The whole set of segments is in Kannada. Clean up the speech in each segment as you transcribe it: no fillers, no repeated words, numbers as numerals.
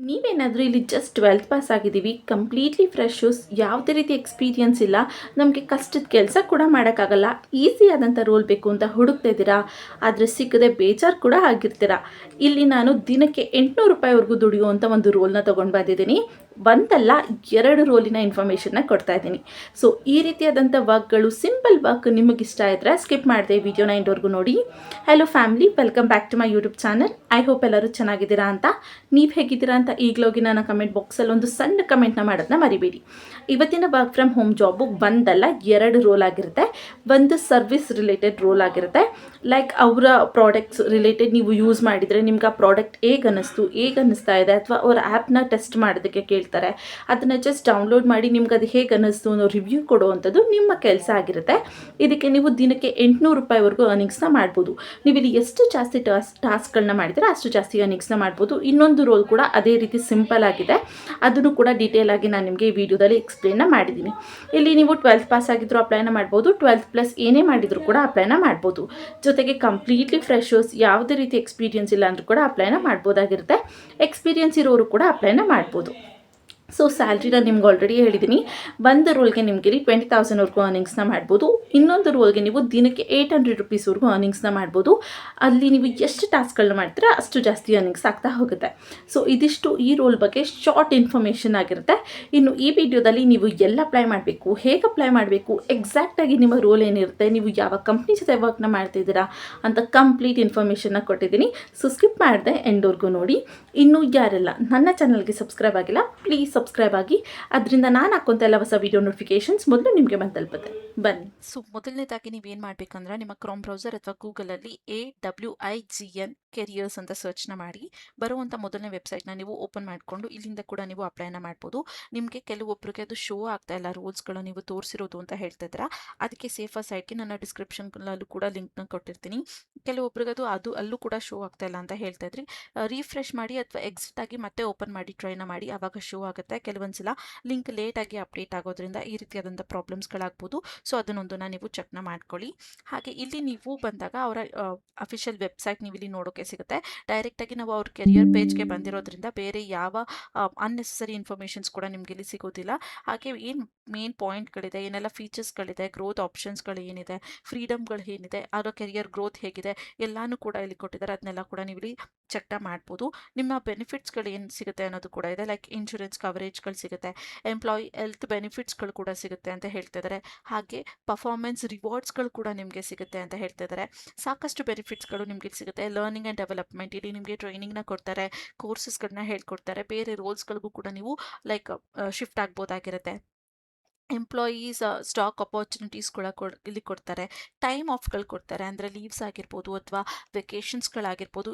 ನೀವೇನಾದರೂ ಇಲ್ಲಿ ಜಸ್ಟ್ 12th ಪಾಸ್ ಆಗಿದ್ದೀವಿ, ಕಂಪ್ಲೀಟ್ಲಿ ಫ್ರೆಶರ್ಸ್, ಯಾವುದೇ ರೀತಿ ಎಕ್ಸ್ಪೀರಿಯನ್ಸ್ ಇಲ್ಲ, ನಮಗೆ ಕಷ್ಟದ ಕೆಲಸ ಕೂಡ ಮಾಡೋಕ್ಕಾಗಲ್ಲ, ಈಸಿ ಆದಂಥ ರೋಲ್ ಬೇಕು ಅಂತ ಹುಡುಕ್ತಾ ಇದ್ದೀರಾ, ಆದರೆ ಸಿಕ್ಕದೆ ಬೇಜಾರು ಕೂಡ ಆಗಿರ್ತೀರಾ. ಇಲ್ಲಿ ನಾನು ದಿನಕ್ಕೆ 800 ರೂಪಾಯಿವರೆಗೂ ದುಡಿಯುವಂಥ ಒಂದು ರೋಲ್ನ ತೊಗೊಂಡು ಬಂದಿದ್ದೀನಿ. ಒಂದಲ್ಲ 2 ರೋಲಿನ ಇನ್ಫಾರ್ಮೇಷನ್ನ ಕೊಡ್ತಾ ಇದ್ದೀನಿ. ಸೊ ಈ ರೀತಿಯಾದಂಥ ವರ್ಕ್ಗಳು, ಸಿಂಪಲ್ ವರ್ಕ್ ನಿಮಗೆ ಇಷ್ಟ ಇದ್ದರೆ ಸ್ಕಿಪ್ ಮಾಡಿದೆ ವಿಡಿಯೋನ ಎಂಡ್ವರೆಗೂ ನೋಡಿ. Hello family, welcome back to my YouTube channel. I hope ಎಲ್ಲರೂ ಚೆನ್ನಾಗಿದ್ದೀರಾ ಅಂತ. ನೀವು ಹೇಗಿದ್ದೀರಾ ಅಂತ ಈಗಲೋಗಿ ನನ್ನ ಕಮೆಂಟ್ ಬಾಕ್ಸಲ್ಲಿ ಒಂದು ಸಣ್ಣ ಕಮೆಂಟ್ನ ಮಾಡೋದನ್ನ ಮರಿಬೇಡಿ. ಇವತ್ತಿನ ವರ್ಕ್ ಫ್ರಮ್ ಹೋಮ್ ಜಾಬು ಒಂದಲ್ಲ 2 ರೋಲ್ ಆಗಿರುತ್ತೆ. ಒಂದು ಸರ್ವಿಸ್ ರಿಲೇಟೆಡ್ ರೋಲ್ ಆಗಿರುತ್ತೆ. ಲೈಕ್ ಅವರ ಪ್ರಾಡಕ್ಟ್ಸ್ ರಿಲೇಟೆಡ್ ನೀವು ಯೂಸ್ ಮಾಡಿದರೆ ನಿಮ್ಗೆ ಆ ಪ್ರಾಡಕ್ಟ್ ಹೇಗೆ ಅನ್ನಿಸ್ತಾ ಇದೆ, ಅಥವಾ ಅವ್ರ ಆ್ಯಪ್ನ ಟೆಸ್ಟ್ ಮಾಡೋದಕ್ಕೆ ಕೇಳ್ತಾರೆ, ಅದನ್ನು ಜಸ್ಟ್ ಡೌನ್ಲೋಡ್ ಮಾಡಿ ನಿಮ್ಗೆ ಅದು ಹೇಗೆ ಅನ್ನಿಸ್ತು ಅನ್ನೋ ರಿವ್ಯೂ ಕೊಡುವಂಥದ್ದು ನಿಮ್ಮ ಕೆಲಸ ಆಗಿರುತ್ತೆ. ಇದಕ್ಕೆ ನೀವು ದಿನಕ್ಕೆ 800 ರೂಪಾಯಿವರೆಗೂ ಅರ್ನಿಂಗ್ಸ್ನ ಮಾಡ್ಬೋದು. ನೀವು ಇಲ್ಲಿ ಎಷ್ಟು ಜಾಸ್ತಿ ಟಾಸ್ಕ್ಗಳನ್ನ ಮಾಡಿದರೆ ಅಷ್ಟು ಜಾಸ್ತಿ ಅರ್ನಿಂಗ್ಸ್ನ ಮಾಡ್ಬೋದು. ಇನ್ನೊಂದು ರೋಲ್ ಕೂಡ ಅದೇ ರೀತಿ ಸಿಂಪಲ್ ಆಗಿದೆ, ಅದನ್ನು ಕೂಡ ಡೀಟೇಲ್ ಆಗಿ ನಾನು ನಿಮಗೆ ಈ ವಿಡಿಯೋದಲ್ಲಿ ಎಕ್ಸ್ಪ್ಲೇನ್ನ ಮಾಡಿದ್ದೀನಿ. ಇಲ್ಲಿ ನೀವು 12th ಪಾಸ್ ಆಗಿದ್ರು ಅಪ್ಲೈನ ಮಾಡ್ಬೋದು, 12th ಪ್ಲಸ್ ಏನೇ ಮಾಡಿದರೂ ಕೂಡ ಅಪ್ಲೈನ ಮಾಡ್ಬೋದು. ಜೊತೆಗೆ ಕಂಪ್ಲೀಟ್ಲಿ ಫ್ರೆಶರ್ಸ್, ಯಾವುದೇ ರೀತಿ ಎಕ್ಸ್ಪೀರಿಯನ್ಸ್ ಇಲ್ಲ ಅಂದರೂ ಕೂಡ ಅಪ್ಲೈನ ಮಾಡ್ಬೋದಾಗಿರುತ್ತೆ. ಎಕ್ಸ್ಪೀರಿಯನ್ಸ್ ಇರೋರು ಕೂಡ ಅಪ್ಲೈನ ಮಾಡ್ಬೋದು. ಸೊ ಸ್ಯಾಲ್ರಿನ ನಿಮ್ಗೆ ಆಲ್ರೆಡಿ ಹೇಳಿದ್ದೀನಿ. ಒಂದು ರೋಲ್ಗೆ ನಿಮಗೆ 20,000ವರೆಗೂ ಅರ್ನಿಂಗ್ಸ್ನ ಮಾಡ್ಬೋದು. ಇನ್ನೊಂದು ರೋಲ್ಗೆ ನೀವು ದಿನಕ್ಕೆ 800 ರೂಪೀಸ್ವರೆಗೂ ಅರ್ನಿಂಗ್ಸ್ನ ಮಾಡ್ಬೋದು. ಅಲ್ಲಿ ನೀವು ಎಷ್ಟು ಟಾಸ್ಕ್ಗಳನ್ನ ಮಾಡ್ತೀರಾ ಅಷ್ಟು ಜಾಸ್ತಿ ಅರ್ನಿಂಗ್ಸ್ ಆಗ್ತಾ ಹೋಗುತ್ತೆ. ಸೊ ಇದಿಷ್ಟು ಈ ರೋಲ್ ಬಗ್ಗೆ ಶಾರ್ಟ್ ಇನ್ಫಾರ್ಮೇಷನ್ ಆಗಿರುತ್ತೆ. ಇನ್ನು ಈ ವಿಡಿಯೋದಲ್ಲಿ ನೀವು ಎಲ್ಲ ಅಪ್ಲೈ ಮಾಡಬೇಕು, ಹೇಗೆ ಅಪ್ಲೈ ಮಾಡಬೇಕು, ಎಕ್ಸಾಕ್ಟಾಗಿ ನಿಮ್ಮ ರೋಲ್ ಏನಿರುತ್ತೆ, ನೀವು ಯಾವ ಕಂಪ್ನಿ ಜೊತೆ ವರ್ಕ್ನ ಮಾಡ್ತಿದ್ದೀರಾ ಅಂತ ಕಂಪ್ಲೀಟ್ ಇನ್ಫಾರ್ಮೇಷನ್ನ ಕೊಟ್ಟಿದ್ದೀನಿ. ಸೊ ಸ್ಕಿಪ್ ಮಾಡಿದೆ ಎಂಡ್ವರೆಗೂ ನೋಡಿ. ಇನ್ನೂ ಯಾರೆಲ್ಲ ನನ್ನ ಚಾನಲ್ಗೆ ಸಬ್ಸ್ಕ್ರೈಬ್ ಆಗಿಲ್ಲ, ಪ್ಲೀಸ್ ಸಬ್ಸ್ಕ್ರೈಬ್ ಆಗಿ. ಅದರಿಂದ ನಾನು ಹಾಕೋಂಥ ಎಲ್ಲ ಹೊಸ ವಿಡಿಯೋ ನೋಟಿಫಿಕೇಶನ್ಸ್ ಮೊದಲು ನಿಮಗೆ ಬಂದು ತಲುಪುತ್ತೆ. ಬನ್ನಿ. ಸೊ ಮೊದಲನೇದಾಗಿ ನೀವೇನು ಮಾಡಬೇಕಂದ್ರೆ, ನಿಮ್ಮ ಕ್ರೋಮ್ ಬ್ರೌಸರ್ ಅಥವಾ ಗೂಗಲಲ್ಲಿ AWIGN ಕೆರಿಯರ್ಸ್ ಅಂತ ಸರ್ಚ್ನ ಮಾಡಿ. ಬರುವಂಥ ಮೊದಲನೇ ವೆಬ್ಸೈಟ್ನ ನೀವು ಓಪನ್ ಮಾಡಿಕೊಂಡು ಇಲ್ಲಿಂದ ಕೂಡ ನೀವು ಅಪ್ಲೈನ ಮಾಡ್ಬೋದು. ನಿಮಗೆ ಕೆಲವೊಬ್ಬರಿಗೆ ಅದು ಶೋ ಆಗ್ತಾ ಇಲ್ಲ, ರೋಲ್ಸ್ಗಳು ನೀವು ತೋರಿಸಿರೋದು ಅಂತ ಹೇಳ್ತಾ ಇದ್ದೀರಾ. ಅದಕ್ಕೆ ಸೇಫರ್ ಸೈಟ್ಗೆ ನನ್ನ ಡಿಸ್ಕ್ರಿಪ್ಷನ್ಗಳಲ್ಲೂ ಕೂಡ ಲಿಂಕ್ನ ಕೊಟ್ಟಿರ್ತೀನಿ. ಕೆಲವೊಬ್ರಿಗೆ ಅದು ಅಲ್ಲೂ ಕೂಡ ಶೋ ಆಗ್ತಾ ಇಲ್ಲ ಅಂತ ಹೇಳ್ತಾ ಇದ್ರಿ. ರಿಫ್ರೆಶ್ ಮಾಡಿ ಅಥವಾ ಎಕ್ಸಿಟ್ ಆಗಿ ಮತ್ತೆ ಓಪನ್ ಮಾಡಿ ಟ್ರೈನ ಮಾಡಿ, ಆವಾಗ ಶೋ ಆಗುತ್ತೆ. ಕೆಲವೊಂದ್ಸಲ ಲಿಂಕ್ ಲೇಟಾಗಿ ಅಪ್ಡೇಟ್ ಆಗೋದ್ರಿಂದ ಈ ರೀತಿಯಾದಂಥ ಪ್ರಾಬ್ಲಮ್ಸ್ಗಳಾಗ್ಬೋದು. ಸೊ ಅದನ್ನೊಂದನ್ನು ನೀವು ಚೆಕ್ನ ಮಾಡ್ಕೊಳ್ಳಿ. ಹಾಗೆ ಇಲ್ಲಿ ನೀವು ಬಂದಾಗ ಅವರ ಅಫಿಷಿಯಲ್ ವೆಬ್ಸೈಟ್ ನೀವು ಇಲ್ಲಿ ನೋಡೋಕೆ ಸಿಗುತ್ತೆ. ಡೈರೆಕ್ಟಾಗಿ ನಾವು ಅವ್ರ ಕೆರಿಯರ್ ಪೇಜ್ಗೆ ಬಂದಿರೋದ್ರಿಂದ ಬೇರೆ ಯಾವ ಅನ್ನೆಸೆಸರಿ ಇನ್ಫಾರ್ಮೇಷನ್ಸ್ ಕೂಡ ನಿಮ್ಗೆ ಇಲ್ಲಿ ಸಿಗೋದಿಲ್ಲ. ಹಾಗೆ ಏನು ಮೇನ್ ಪಾಯಿಂಟ್ಗಳಿದೆ, ಏನೆಲ್ಲ ಫೀಚರ್ಸ್ಗಳಿದೆ, ಗ್ರೋತ್ ಆಪ್ಷನ್ಸ್ಗಳು ಏನಿದೆ, ಫ್ರೀಡಮ್ಗಳು ಏನಿದೆ, ಅವರ ಕೆರಿಯರ್ ಗ್ರೋತ್ ಹೇಗಿದೆ, ಎಲ್ಲಾನು ಕೂಡ ಇಲ್ಲಿ ಕೊಟ್ಟಿದ್ದಾರೆ. ಅದನ್ನೆಲ್ಲ ಕೂಡ ನೀವು ಇಲ್ಲಿ ಚೆಕ್ನ ಮಾಡ್ಬೋದು. ನಿಮ್ಮ ಬೆನಿಫಿಟ್ಸ್ಗಳು ಏನು ಸಿಗುತ್ತೆ ಅನ್ನೋದು ಕೂಡ ಇದೆ. ಲೈಕ್ ಇನ್ಶೂರೆನ್ಸ್ ಕವರೇಜ್ಗಳು ಸಿಗುತ್ತೆ, ಎಂಪ್ಲಾಯಿ ಹೆಲ್ತ್ ಬೆನಿಫಿಟ್ಸ್ಗಳು ಕೂಡ ಸಿಗುತ್ತೆ ಅಂತ ಹೇಳ್ತಾ ಇದ್ದಾರೆ. ಹಾಗೆ ಪರ್ಫಾರ್ಮೆನ್ಸ್ ರಿವಾರ್ಡ್ಸ್ಗಳು ಕೂಡ ನಿಮಗೆ ಸಿಗುತ್ತೆ ಅಂತ ಹೇಳ್ತಾ ಇದ್ದಾರೆ. ಸಾಕಷ್ಟು ಬೆನಿಫಿಟ್ಸ್ಗಳು ನಿಮಗೆ ಸಿಗುತ್ತೆ. ಲರ್ನಿಂಗ್ ಆ್ಯಂಡ್ ಡೆವಲಪ್ಮೆಂಟ್, ಇಲ್ಲಿ ನಿಮಗೆ ಟ್ರೈನಿಂಗ್ನ ಕೊಡ್ತಾರೆ, ಕೋರ್ಸಸ್ಗಳನ್ನ ಹೇಳ್ಕೊಡ್ತಾರೆ, ಬೇರೆ ರೋಲ್ಸ್ಗಳಿಗೂ ಕೂಡ ನೀವು ಲೈಕ್ ಶಿಫ್ಟ್ ಆಗ್ಬೋದಾಗಿರುತ್ತೆ. ಎಂಪ್ಲಾಯೀಸ್ ಸ್ಟಾಕ್ ಅಪಾರ್ಚುನಿಟೀಸ್ ಕೂಡ ಇಲ್ಲಿ ಕೊಡ್ತಾರೆ. ಟೈಮ್ ಆಫ್ಗಳು ಕೊಡ್ತಾರೆ, ಅಂದರೆ ಲೀವ್ಸ್ ಆಗಿರ್ಬೋದು ಅಥವಾ ವೆಕೇಷನ್ಸ್ಗಳಾಗಿರ್ಬೋದು,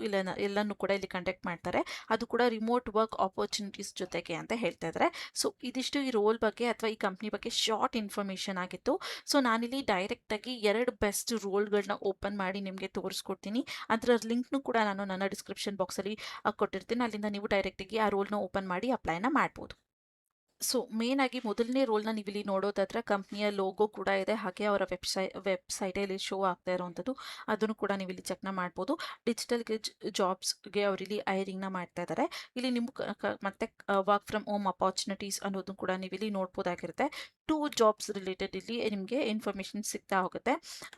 ಎಲ್ಲನೂ ಕೂಡ ಇಲ್ಲಿ ಕಂಡಕ್ಟ್ ಮಾಡ್ತಾರೆ. ಅದು ಕೂಡ ರಿಮೋಟ್ ವರ್ಕ್ ಆಪರ್ಚುನಿಟೀಸ್ ಜೊತೆಗೆ ಅಂತ ಹೇಳ್ತಾ ಇದ್ದಾರೆ. ಸೊ ಇದಿಷ್ಟು ಈ ರೋಲ್ ಬಗ್ಗೆ ಅಥವಾ ಈ ಕಂಪ್ನಿ ಬಗ್ಗೆ ಶಾರ್ಟ್ ಇನ್ಫಾರ್ಮೇಷನ್ ಆಗಿತ್ತು. ಸೊ ನಾನಿಲ್ಲಿ ಡೈರೆಕ್ಟಾಗಿ 2 ಬೆಸ್ಟ್ ರೋಲ್ಗಳನ್ನ ಓಪನ್ ಮಾಡಿ ನಿಮಗೆ ತೋರಿಸ್ಕೊಡ್ತೀನಿ. ಅದರ ಲಿಂಕ್ನು ಕೂಡ ನಾನು ನನ್ನ ಡಿಸ್ಕ್ರಿಪ್ಷನ್ ಬಾಕ್ಸಲ್ಲಿ ಕೊಟ್ಟಿರ್ತೀನಿ. ಅಲ್ಲಿಂದ ನೀವು ಡೈರೆಕ್ಟಾಗಿ ಆ ರೋಲ್ನ ಓಪನ್ ಮಾಡಿ ಅಪ್ಲೈನ ಮಾಡ್ಬೋದು. ಸೊ ಮೇನ್ ಆಗಿ ಮೊದಲನೇ ರೋಲ್ನ ನೀವು ಇಲ್ಲಿ ನೋಡೋದಾದ್ರೆ ಕಂಪ್ನಿಯ ಲೋಗೋ ಕೂಡ ಇದೆ, ಹಾಗೆ ಅವರ ವೆಬ್ಸೈಟಲ್ಲಿ ಶೋ ಆಗ್ತಾ ಇರೋವಂಥದ್ದು, ಅದನ್ನು ಕೂಡ ನೀವು ಇಲ್ಲಿ ಚೆಕ್ನ ಮಾಡ್ಬೋದು. ಡಿಜಿಟಲ್ ಜಾಬ್ಸ್ಗೆ ಅವರಿಲ್ಲಿ ಹೈರಿಂಗ್ನ ಮಾಡ್ತಾ ಇದ್ದಾರೆ. ಇಲ್ಲಿ ನಿಮ್ಮ ಮತ್ತೆ ವರ್ಕ್ ಫ್ರಮ್ ಹೋಮ್ ಅಪಾರ್ಚುನಿಟೀಸ್ ಅನ್ನೋದು ಕೂಡ ನೀವು ಇಲ್ಲಿ ನೋಡ್ಬೋದಾಗಿರುತ್ತೆ. 2 ಜಾಬ್ಸ್ ರಿಲೇಟೆಡ್ ಇಲ್ಲಿ ನಿಮಗೆ ಇನ್ಫಾರ್ಮೇಷನ್ ಸಿಗ್ತಾ ಹೋಗುತ್ತೆ.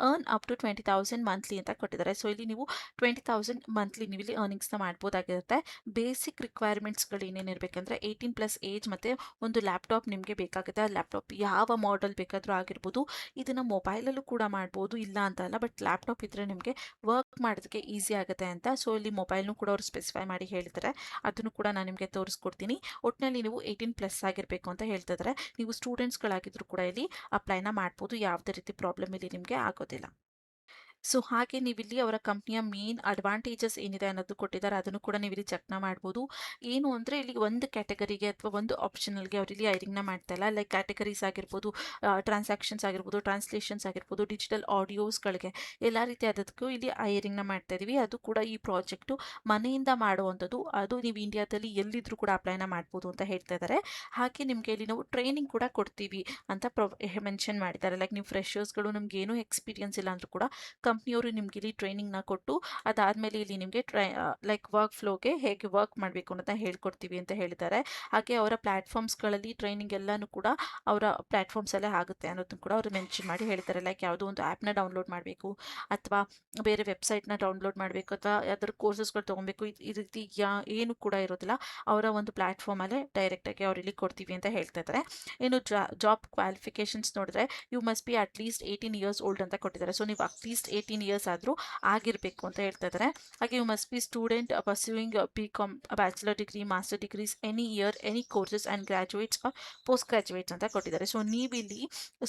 ಅರ್ನ್ ಅಪ್ ಟು 20,000 ಮಂತ್ಲಿ ಅಂತ ಕೊಟ್ಟಿದ್ದಾರೆ. ಸೊ ಇಲ್ಲಿ ನೀವು 20,000 ಮಂತ್ಲಿ ನೀವು ಇಲ್ಲಿ ಅರ್ನಿಂಗ್ಸ್ನ ಮಾಡ್ಬೋದಾಗಿರುತ್ತೆ. ಬೇಸಿಕ್ ರಿಕ್ವೈರ್ಮೆಂಟ್ಸ್ಗಳು ಏನೇನಿರಬೇಕಂದ್ರೆ 18+ ಏಜ್ ಮತ್ತು ಒಂದು ಲ್ಯಾಪ್ಟಾಪ್ ನಿಮಗೆ ಬೇಕಾಗುತ್ತೆ. ಆ ಲ್ಯಾಪ್ಟಾಪ್ ಯಾವ ಮಾಡೆಲ್ ಬೇಕಾದರೂ ಆಗಿರ್ಬೋದು. ಇದನ್ನು ಮೊಬೈಲಲ್ಲೂ ಕೂಡ ಮಾಡ್ಬೋದು, ಇಲ್ಲ ಅಂತ ಅಲ್ಲ, ಬಟ್ ಲ್ಯಾಪ್ಟಾಪ್ ಇದ್ದರೆ ನಿಮಗೆ ವರ್ಕ್ ಮಾಡೋದಕ್ಕೆ ಈಸಿ ಆಗುತ್ತೆ ಅಂತ. ಸೊ ಇಲ್ಲಿ ಮೊಬೈಲ್ನು ಕೂಡ ಅವರು ಸ್ಪೆಸಿಫೈ ಮಾಡಿ ಹೇಳಿದ್ದಾರೆ, ಅದನ್ನು ಕೂಡ ನಾನು ನಿಮಗೆ ತೋರಿಸ್ಕೊಡ್ತೀನಿ. ಒಟ್ಟಿನಲ್ಲಿ ನೀವು 18+ ಆಗಿರಬೇಕು ಅಂತ ಹೇಳ್ತಿದ್ದಾರೆ. ನೀವು ಸ್ಟೂಡೆಂಟ್ಸ್ಗಳಾಗಿದ್ದರೂ ಕೂಡ ಇಲ್ಲಿ ಅಪ್ಲೈನ ಮಾಡ್ಬೋದು, ಯಾವುದೇ ರೀತಿ ಪ್ರಾಬ್ಲಮ್ ಇಲ್ಲಿ ನಿಮಗೆ ಆಗೋದಿಲ್ಲ. ಸೊ ಹಾಗೆ ನೀವಿಲ್ಲಿ ಅವರ ಕಂಪ್ನಿಯ ಮೇನ್ ಅಡ್ವಾಂಟೇಜಸ್ ಏನಿದೆ ಅನ್ನೋದು ಕೊಟ್ಟಿದ್ದಾರೆ, ಅದನ್ನು ಕೂಡ ನೀವು ಇಲ್ಲಿ ಚೆಕ್ನ ಮಾಡ್ಬೋದು. ಏನು ಅಂದರೆ ಇಲ್ಲಿ ಒಂದು ಕ್ಯಾಟಗರಿಗೆ ಅಥವಾ ಒಂದು ಆಪ್ಷನಲ್ಗೆ ಅವರಿಲ್ಲಿ ಹೈರಿಂಗ್ನ ಮಾಡ್ತಾ ಇಲ್ಲ. ಲೈಕ್ ಕ್ಯಾಟಗರೀಸ್ ಆಗಿರ್ಬೋದು, ಟ್ರಾನ್ಸಾಕ್ಷನ್ಸ್ ಆಗಿರ್ಬೋದು, ಟ್ರಾನ್ಸ್ಲೇಷನ್ಸ್ ಆಗಿರ್ಬೋದು, ಡಿಜಿಟಲ್ ಆಡಿಯೋಸ್ಗಳಿಗೆ ಎಲ್ಲ ರೀತಿಯಾದಕ್ಕೂ ಇಲ್ಲಿ ಹೈರಿಂಗ್ನ ಮಾಡ್ತಾ ಇದ್ದೀವಿ. ಅದು ಕೂಡ ಈ ಪ್ರಾಜೆಕ್ಟು ಮನೆಯಿಂದ ಮಾಡುವಂಥದ್ದು, ಅದು ನೀವು ಇಂಡಿಯಾದಲ್ಲಿ ಎಲ್ಲಿದ್ದರೂ ಕೂಡ ಅಪ್ಲೈನ ಮಾಡ್ಬೋದು ಅಂತ ಹೇಳ್ತಾ ಇದ್ದಾರೆ. ಹಾಗೆ ನಿಮಗೆ ಇಲ್ಲಿ ನಾವು ಟ್ರೈನಿಂಗ್ ಕೂಡ ಕೊಡ್ತೀವಿ ಅಂತ ಮೆನ್ಷನ್ ಮಾಡಿದ್ದಾರೆ. ಲೈಕ್ ನೀವು ಫ್ರೆಶರ್ಸ್ಗಳು, ನಮ್ಗೆ ಏನೂ ಎಕ್ಸ್ಪೀರಿಯನ್ಸ್ ಇಲ್ಲ ಅಂದರೂ ಕೂಡ ಕಂಪ್ನಿಯವರು ನಿಮ್ಗೆ ಇಲ್ಲಿ ಟ್ರೈನಿಂಗ್ನ ಕೊಟ್ಟು ಅದಾದಮೇಲೆ ಇಲ್ಲಿ ನಿಮಗೆ ಲೈಕ್ ವರ್ಕ್ ಫ್ಲೋಗೆ ಹೇಗೆ ವರ್ಕ್ ಮಾಡಬೇಕು ಅನ್ನೋದನ್ನ ಹೇಳ್ಕೊಡ್ತೀವಿ ಅಂತ ಹೇಳಿದ್ದಾರೆ. ಹಾಗೆ ಅವರ ಪ್ಲ್ಯಾಟ್ಫಾರ್ಮ್ಸ್ಗಳಲ್ಲಿ ಟ್ರೈನಿಂಗ್ ಎಲ್ಲನೂ ಕೂಡ ಅವರ ಪ್ಲ್ಯಾಟ್ಫಾರ್ಮ್ಸಲ್ಲೇ ಆಗುತ್ತೆ ಅನ್ನೋದನ್ನು ಕೂಡ ಅವರು ಮೆನ್ಷನ್ ಮಾಡಿ ಹೇಳ್ತಾರೆ. ಲೈಕ್ ಯಾವುದೋ ಒಂದು ಆ್ಯಪ್ನ ಡೌನ್ಲೋಡ್ ಮಾಡಬೇಕು ಅಥವಾ ಬೇರೆ ವೆಬ್ಸೈಟ್ನ ಡೌನ್ಲೋಡ್ ಮಾಡಬೇಕು ಅಥವಾ ಯಾವ್ದಾದ್ರು ಕೋರ್ಸಸ್ಗಳು ತೊಗೊಬೇಕು, ಈ ರೀತಿ ಏನು ಕೂಡ ಇರೋದಿಲ್ಲ. ಅವರ ಒಂದು ಪ್ಲ್ಯಾಟ್ಫಾರ್ಮಲ್ಲೇ ಡೈರೆಕ್ಟಾಗಿ ಅವ್ರು ಇಲ್ಲಿ ಕೊಡ್ತೀವಿ ಅಂತ ಹೇಳ್ತಾ ಇದ್ದಾರೆ. ಇನ್ನು ಜಾಬ್ ಕ್ವಾಲಿಫಿಕೇಷನ್ಸ್ ನೋಡಿದ್ರೆ you must be at least 18 years old ಅಂತ ಕೊಟ್ಟಿದ್ದಾರೆ. ಸೊ ನೀವು ಅಟ್ಲೀಸ್ಟ್ 18 ಇಯರ್ಸ್ ಆದರೂ ಆಗಿರಬೇಕು ಅಂತ ಹೇಳ್ತಾ ಇದ್ದಾರೆ. ಹಾಗೆ you must be student pursuing BCom bachelor degree, master degrees any year, any courses and graduates post graduates ಅಂತ ಕೊಟ್ಟಿದ್ದಾರೆ. ಸೊ ನೀವು ಇಲ್ಲಿ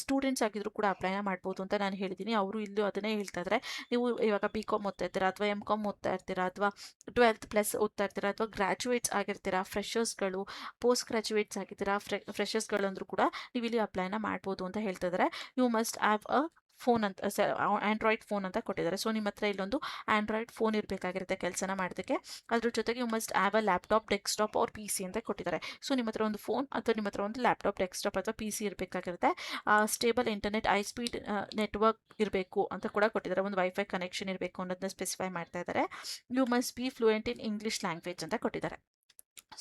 ಸ್ಟೂಡೆಂಟ್ಸ್ ಆಗಿದ್ರು ಕೂಡ ಅಪ್ಲೈನ ಮಾಡ್ಬೋದು ಅಂತ ನಾನು ಹೇಳಿದ್ದೀನಿ. ಅವರು ಇಲ್ಲೂ ಅದನ್ನೇ ಹೇಳ್ತಾ ಇದ್ದಾರೆ. ನೀವು ಇವಾಗ BCom ಓದ್ತಾ ಇರ್ತೀರಾ ಅಥವಾ MCom ಓದ್ತಾ ಇರ್ತೀರಾ ಅಥವಾ 12th ಪ್ಲಸ್ ಓದ್ತಾ ಇರ್ತೀರಾ ಅಥವಾ ಗ್ರಾಜುಯೇಟ್ಸ್ ಆಗಿರ್ತೀರಾ, ಫ್ರೆಷರ್ಸ್ಗಳು, ಪೋಸ್ಟ್ ಗ್ರಾಜುಯೇಟ್ಸ್ ಆಗಿದ್ದೀರಾ, ಫ್ರೆಷರ್ಸ್ಗಳು ಅಂದರೂ ಕೂಡ ನೀವು ಇಲ್ಲಿ ಅಪ್ಲೈನ ಮಾಡ್ಬೋದು ಅಂತ ಹೇಳ್ತಾ ಇದ್ದಾರೆ. You must have a phone ಅಂತ ಆ್ಯಂಡ್ರಾಯ್ಡ್ ಫೋನ್ ಅಂತ ಕೊಟ್ಟಿದ್ದಾರೆ. ಸೊ ನಿಮ್ಮ ಹತ್ರ ಇಲ್ಲೊಂದು ಆ್ಯಂಡ್ರಾಯ್ಡ್ ಫೋನ್ ಇರಬೇಕಾಗಿರುತ್ತೆ ಕೆಲಸನ ಮಾಡೋದಕ್ಕೆ. ಅದ್ರ ಜೊತೆಗೆ you must have a laptop, desktop or PC ಅಂತ ಕೊಟ್ಟಿದ್ದಾರೆ. ಸೊ ನಿಮ್ಮ ಹತ್ರ ಒಂದು ಫೋನ್ ಅಥವಾ ನಿಮ್ಮ ಹತ್ರ ಒಂದು ಲ್ಯಾಪ್ಟಾಪ್, ಡೆಸ್ಕ್ಟಾಪ್ ಅಥವಾ PC ಇರಬೇಕಾಗಿರುತ್ತೆ. Stable internet, high speed network ಇರಬೇಕು ಅಂತ ಕೂಡ ಕೊಟ್ಟಿದ್ದಾರೆ. ಒಂದು ವೈಫೈ ಕನೆಕ್ಷನ್ ಇರಬೇಕು ಅನ್ನೋದನ್ನ ಸ್ಪೆಸಿಫೈ ಮಾಡ್ತಾ ಇದ್ದಾರೆ. You must be fluent in English language ಅಂತ ಕೊಟ್ಟಿದ್ದಾರೆ.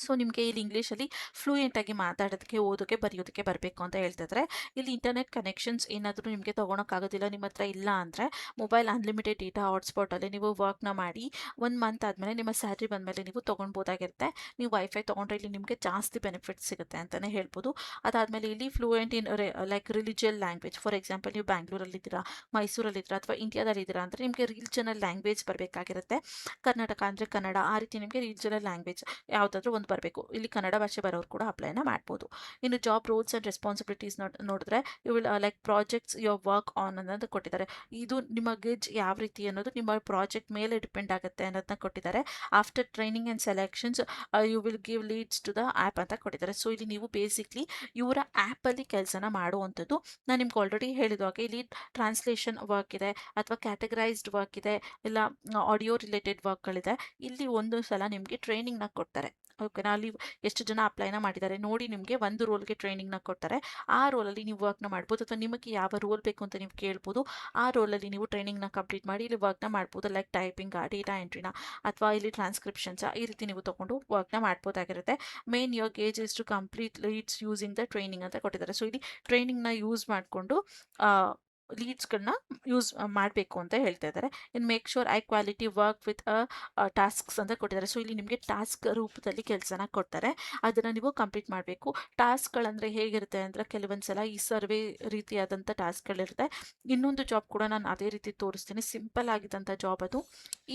ಸೊ ನಿಮಗೆ ಇಲ್ಲಿ ಇಂಗ್ಲೀಷಲ್ಲಿ ಫ್ಲೂಯೆಂಟಾಗಿ ಮಾತಾಡೋದಕ್ಕೆ, ಓದೋಕ್ಕೆ, ಬರೆಯೋದಕ್ಕೆ ಬರಬೇಕು ಅಂತ ಹೇಳ್ತಿದ್ರೆ. ಇಲ್ಲಿ ಇಂಟರ್ನೆಟ್ ಕನೆಕ್ಷನ್ಸ್ ಏನಾದರೂ ನಿಮಗೆ ತೊಗೊಳಕ್ಕಾಗೋದಿಲ್ಲ, ನಿಮ್ಮ ಹತ್ರ ಇಲ್ಲ ಅಂದರೆ ಮೊಬೈಲ್ ಅನ್ಲಿಮಿಟೆಡ್ ಡೇಟಾ ಹಾಟ್ಸ್ಪಾಟಲ್ಲಿ ನೀವು ವರ್ಕ್ನ ಮಾಡಿ 1 ಮಂತ್ ಆದಮೇಲೆ ನಿಮ್ಮ ಸ್ಯಾಲ್ರಿ ಬಂದಮೇಲೆ ನೀವು ತೊಗೊಳ್ಬೋದಾಗಿರುತ್ತೆ. ನೀವು ವೈಫೈ ತೊಗೊಂಡ್ರೆ ಇಲ್ಲಿ ನಿಮಗೆ ಜಾಸ್ತಿ ಬೆನಿಫಿಟ್ಸ್ ಸಿಗುತ್ತೆ ಅಂತಲೇ ಹೇಳ್ಬೋದು. ಅದಾದಮೇಲೆ ಇಲ್ಲಿ fluent in like regional language. For example ನೀವು ಬ್ಯಾಂಗ್ಳೂರಲ್ಲಿದ್ದೀರಾ, ಮೈಸೂರಲ್ಲಿದ್ದೀರಾ ಅಥವಾ ಇಂಡಿಯಾದಲ್ಲಿದ್ದೀರಾ ಅಂದರೆ ನಿಮಗೆ ರೀಜನಲ್ ಲ್ಯಾಂಗ್ವೇಜ್ ಬರಬೇಕಾಗಿರುತ್ತೆ. ಕರ್ನಾಟಕ ಅಂದರೆ ಕನ್ನಡ, ಆ ರೀತಿ ನಿಮಗೆ ರೀಜನಲ್ ಲ್ಯಾಂಗ್ವೇಜ್ ಯಾವುದಾದ್ರೂ ಒಂದು ಬರಬೇಕು. ಇಲ್ಲಿ ಕನ್ನಡ ಭಾಷೆ ಬರೋರು ಕೂಡ ಅಪ್ಲೈನ ಮಾಡ್ಬೋದು. ಇನ್ನು ಜಾಬ್ ರೋಲ್ಸ್ ಆ್ಯಂಡ್ ರೆಸ್ಪಾನ್ಸಿಬಿಲಿಟೀಸ್ ನೋಡಿದ್ರೆ you will like projects your work on ಅನ್ನೋದು ಕೊಟ್ಟಿದ್ದಾರೆ. ಇದು ನಿಮ್ಮ ಗೆಜ್ ಯಾವ ರೀತಿ ಅನ್ನೋದು ನಿಮ್ಮ ಪ್ರಾಜೆಕ್ಟ್ ಮೇಲೆ ಡಿಪೆಂಡ್ ಆಗುತ್ತೆ ಅನ್ನೋದನ್ನ ಕೊಟ್ಟಿದ್ದಾರೆ. After training and selections you will give leads to the app ಅಂತ ಕೊಟ್ಟಿದ್ದಾರೆ. ಸೊ ಇಲ್ಲಿ ನೀವು ಬೇಸಿಕ್ಲಿ ಇವರ ಆ್ಯಪಲ್ಲಿ ಕೆಲಸನ ಮಾಡುವಂಥದ್ದು. ನಾನು ನಿಮ್ಗೆ ಆಲ್ರೆಡಿ ಹೇಳಿದಾಗ ಇಲ್ಲಿ ಟ್ರಾನ್ಸ್ಲೇಷನ್ ವರ್ಕ್ ಇದೆ ಅಥವಾ ಕ್ಯಾಟಗರೈಸ್ಡ್ ವರ್ಕ್ ಇದೆ, ಇಲ್ಲ ಆಡಿಯೋ ರಿಲೇಟೆಡ್ ವರ್ಕ್ಗಳಿದೆ. ಇಲ್ಲಿ ಒಂದು ಸಲ ನಿಮಗೆ ಟ್ರೈನಿಂಗ್ನ ಕೊಡ್ತಾರೆ. ಓಕೆನಾ, ಅಲ್ಲಿ ಎಷ್ಟು ಜನ ಅಪ್ಲೈನ ಮಾಡಿದ್ದಾರೆ ನೋಡಿ, ನಿಮಗೆ ಒಂದು ರೋಲ್ಗೆ ಟ್ರೈನಿಂಗ್ನ ಕೊಡ್ತಾರೆ. ಆ ರೋಲಲ್ಲಿ ನೀವು ವರ್ಕ್ನ ಮಾಡ್ಬೋದು ಅಥವಾ ನಿಮಗೆ ಯಾವ ರೋಲ್ ಬೇಕು ಅಂತ ನೀವು ಕೇಳ್ಬೋದು. ಆ ರೋಲಲ್ಲಿ ನೀವು ಟ್ರೈನಿಂಗ್ನ ಕಂಪ್ಲೀಟ್ ಮಾಡಿ ಇಲ್ಲಿ ವರ್ಕ್ನ ಮಾಡ್ಬೋದು. ಲೈಕ್ ಟೈಪಿಂಗ್, ಡೇಟಾ ಎಂಟ್ರಿನ ಅಥವಾ ಇಲ್ಲಿ ಟ್ರಾನ್ಸ್ಕ್ರಿಪ್ಷನ್ಸ್, ಈ ರೀತಿ ನೀವು ತೊಗೊಂಡು ವರ್ಕ್ನ ಮಾಡ್ಬೋದಾಗಿರುತ್ತೆ. Main your gauge is to complete leads using the training ಅಂತ ಕೊಟ್ಟಿದ್ದಾರೆ. ಸೊ ಇಲ್ಲಿ ಟ್ರೈನಿಂಗ್ನ ಯೂಸ್ ಮಾಡಿಕೊಂಡು ಲೀಡ್ಸ್ಗಳನ್ನ ಯೂಸ್ ಮಾಡಬೇಕು ಅಂತ ಹೇಳ್ತಾ ಇದ್ದಾರೆ. In make sure high quality work with tasks ಅಂತ ಕೊಟ್ಟಿದ್ದಾರೆ. ಸೊ ಇಲ್ಲಿ ನಿಮಗೆ ಟಾಸ್ಕ್ ರೂಪದಲ್ಲಿ ಕೆಲಸನ ಕೊಡ್ತಾರೆ, ಅದನ್ನು ನೀವು ಕಂಪ್ಲೀಟ್ ಮಾಡಬೇಕು. ಟಾಸ್ಕ್ಗಳಂದರೆ ಹೇಗಿರುತ್ತೆ ಅಂದರೆ ಕೆಲವೊಂದು ಸಲ ಈ ಸರ್ವೆ ರೀತಿಯಾದಂಥ ಟಾಸ್ಕ್ಗಳಿರುತ್ತೆ. ಇನ್ನೊಂದು ಜಾಬ್ ಕೂಡ ನಾನು ಅದೇ ರೀತಿ ತೋರಿಸ್ತೀನಿ, ಸಿಂಪಲ್ ಆಗಿದ್ದಂಥ ಜಾಬ್ ಅದು.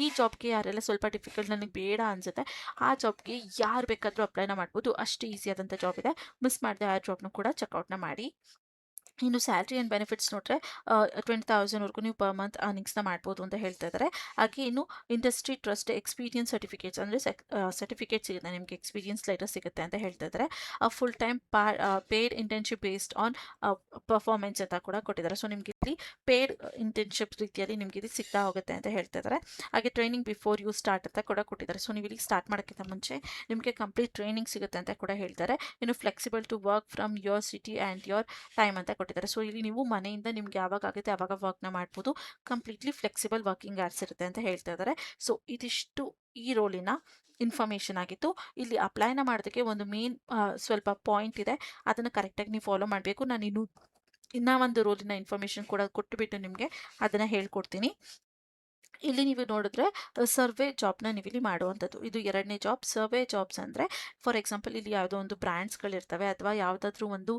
ಈ ಜಾಬ್ಗೆ ಯಾರೆಲ್ಲ ಸ್ವಲ್ಪ ಡಿಫಿಕಲ್ಟ್ ನನಗೆ ಬೇಡ ಅನಿಸುತ್ತೆ ಆ ಜಾಬ್ಗೆ ಯಾರು ಬೇಕಾದರೂ ಅಪ್ಲೈನ ಮಾಡ್ಬೋದು, ಅಷ್ಟು ಈಸಿ ಆದಂಥ ಜಾಬ್ ಇದೆ. ಮಿಸ್ ಮಾಡದೆ ಆ ಜಾಬ್ನು ಕೂಡ ಚೆಕ್ಔಟ್ನ ಮಾಡಿ. ಇನ್ನು ಸ್ಯಾಲ್ರಿ ಆ್ಯಂಡ್ ಬೆನಿಫಿಟ್ಸ್ ನೋಡಿದ್ರೆ 20,000ವರೆಗೂ ನೀವು ಪರ್ ಮಂತ್ ಅರ್ನಿಂಗ್ಸ್ನ ಮಾಡ್ಬೋದು ಅಂತ ಹೇಳ್ತಾ ಇದ್ದಾರೆ. ಹಾಗೆ ಇನ್ನು ಇಂಡಸ್ಟ್ರಿ ಟ್ರಸ್ಟ್ ಎಕ್ಸ್ಪೀರಿಯನ್ಸ್ ಸರ್ಟಿಫಿಕೇಟ್ಸ್ ಅಂದರೆ ಸರ್ಟಿಫಿಕೇಟ್ ಸಿಗುತ್ತೆ, ನಿಮಗೆ ಎಕ್ಸ್ಪೀರಿಯನ್ಸ್ ಲೆಟರ್ ಸಿಗುತ್ತೆ ಅಂತ ಹೇಳ್ತಾ ಇದ್ದಾರೆ. Full time paid internship based on performance ಅಂತ ಕೂಡ ಕೊಟ್ಟಿದ್ದಾರೆ. ಸೊ ನಿಮಗೆ ಇಲ್ಲಿ ಪೇಡ್ ಇಂಟರ್ನ್ಶಿಪ್ ರೀತಿಯಲ್ಲಿ ನಿಮಗೆ ಇದು ಸಿಗ್ತಾ ಹೋಗುತ್ತೆ ಅಂತ ಹೇಳ್ತಾ ಇದ್ದಾರೆ. ಹಾಗೆ ಟ್ರೈನಿಂಗ್ ಬಿಫೋರ್ ಯು ಸ್ಟಾರ್ಟ್ ಅಂತ ಕೂಡ ಕೊಟ್ಟಿದ್ದಾರೆ. ಸೊ ನೀವು ಇಲ್ಲಿ ಸ್ಟಾರ್ಟ್ ಮಾಡೋಕ್ಕಿಂತ ಮುಂಚೆ ನಿಮಗೆ ಕಂಪ್ಲೀಟ್ ಟ್ರೈನಿಂಗ್ ಸಿಗುತ್ತೆ ಅಂತ ಕೂಡ ಹೇಳ್ತಾರೆ. ಇನ್ನು flexible to work from your city and your time ಅಂತ ಕೊಟ್ಟಿದ್ದಾರೆ. ಸೊ ಇಲ್ಲಿ ನೀವು ಮನೆಯಿಂದ ನಿಮ್ಗೆ ಯಾವಾಗ ಆಗುತ್ತೆ ಆವಾಗ ವರ್ಕ್ನ ಮಾಡ್ಬೋದು. ಕಂಪ್ಲೀಟ್ಲಿ ಫ್ಲೆಕ್ಸಿಬಲ್ ವರ್ಕಿಂಗ್ ಅವರ್ಸ್ ಇರುತ್ತೆ ಅಂತ ಹೇಳ್ತಾ ಇದ್ದಾರೆ. ಸೊ ಇದಿಷ್ಟು ಈ ರೋಲಿನ ಇನ್ಫಾರ್ಮೇಷನ್ ಆಗಿತ್ತು. ಇಲ್ಲಿ ಅಪ್ಲೈನ ಮಾಡೋದಕ್ಕೆ ಒಂದು ಮೇನ್ ಸ್ವಲ್ಪ ಪಾಯಿಂಟ್ ಇದೆ, ಅದನ್ನು ಕರೆಕ್ಟಾಗಿ ನೀವು ಫಾಲೋ ಮಾಡಬೇಕು. ನಾನು ಇನ್ನೂ ಒಂದು ರೋಲಿನ ಇನ್ಫಾರ್ಮೇಷನ್ ಕೂಡ ಕೊಟ್ಟುಬಿಟ್ಟು ನಿಮಗೆ ಅದನ್ನು ಹೇಳ್ಕೊಡ್ತೀನಿ. ಇಲ್ಲಿ ನೀವು ನೋಡಿದ್ರೆ ಸರ್ವೆ ಜಾಬ್ನ ನೀವು ಇಲ್ಲಿ ಮಾಡುವಂಥದ್ದು, ಇದು 2ನೇ ಜಾಬ್. ಸರ್ವೆ ಜಾಬ್ಸ್ ಅಂದರೆ ಫಾರ್ ಎಕ್ಸಾಂಪಲ್ ಇಲ್ಲಿ ಯಾವುದೋ ಒಂದು ಬ್ರ್ಯಾಂಡ್ಸ್ಗಳಿರ್ತವೆ ಅಥವಾ ಯಾವುದಾದ್ರೂ ಒಂದು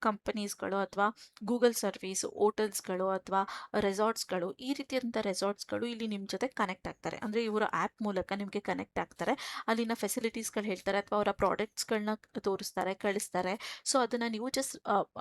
ಕಂಪನೀಸ್ಗಳು ಅಥವಾ ಗೂಗಲ್ ಸರ್ವೀಸ್, ಹೋಟೆಲ್ಸ್ಗಳು ಅಥವಾ ರೆಸಾರ್ಟ್ಸ್ಗಳು, ಈ ರೀತಿಯಾದಂಥ ರೆಸಾರ್ಟ್ಸ್ಗಳು ಇಲ್ಲಿ ನಿಮ್ಮ ಜೊತೆ ಕನೆಕ್ಟ್ ಆಗ್ತಾರೆ. ಅಂದರೆ ಇವರ ಆ್ಯಪ್ ಮೂಲಕ ನಿಮಗೆ ಕನೆಕ್ಟ್ ಆಗ್ತಾರೆ. ಅಲ್ಲಿನ ಫೆಸಿಲಿಟೀಸ್ಗಳು ಹೇಳ್ತಾರೆ ಅಥವಾ ಅವರ ಪ್ರಾಡಕ್ಟ್ಸ್ಗಳನ್ನ ತೋರಿಸ್ತಾರೆ, ಕಳಿಸ್ತಾರೆ. ಸೊ ಅದನ್ನು ನೀವು ಜಸ್ಟ್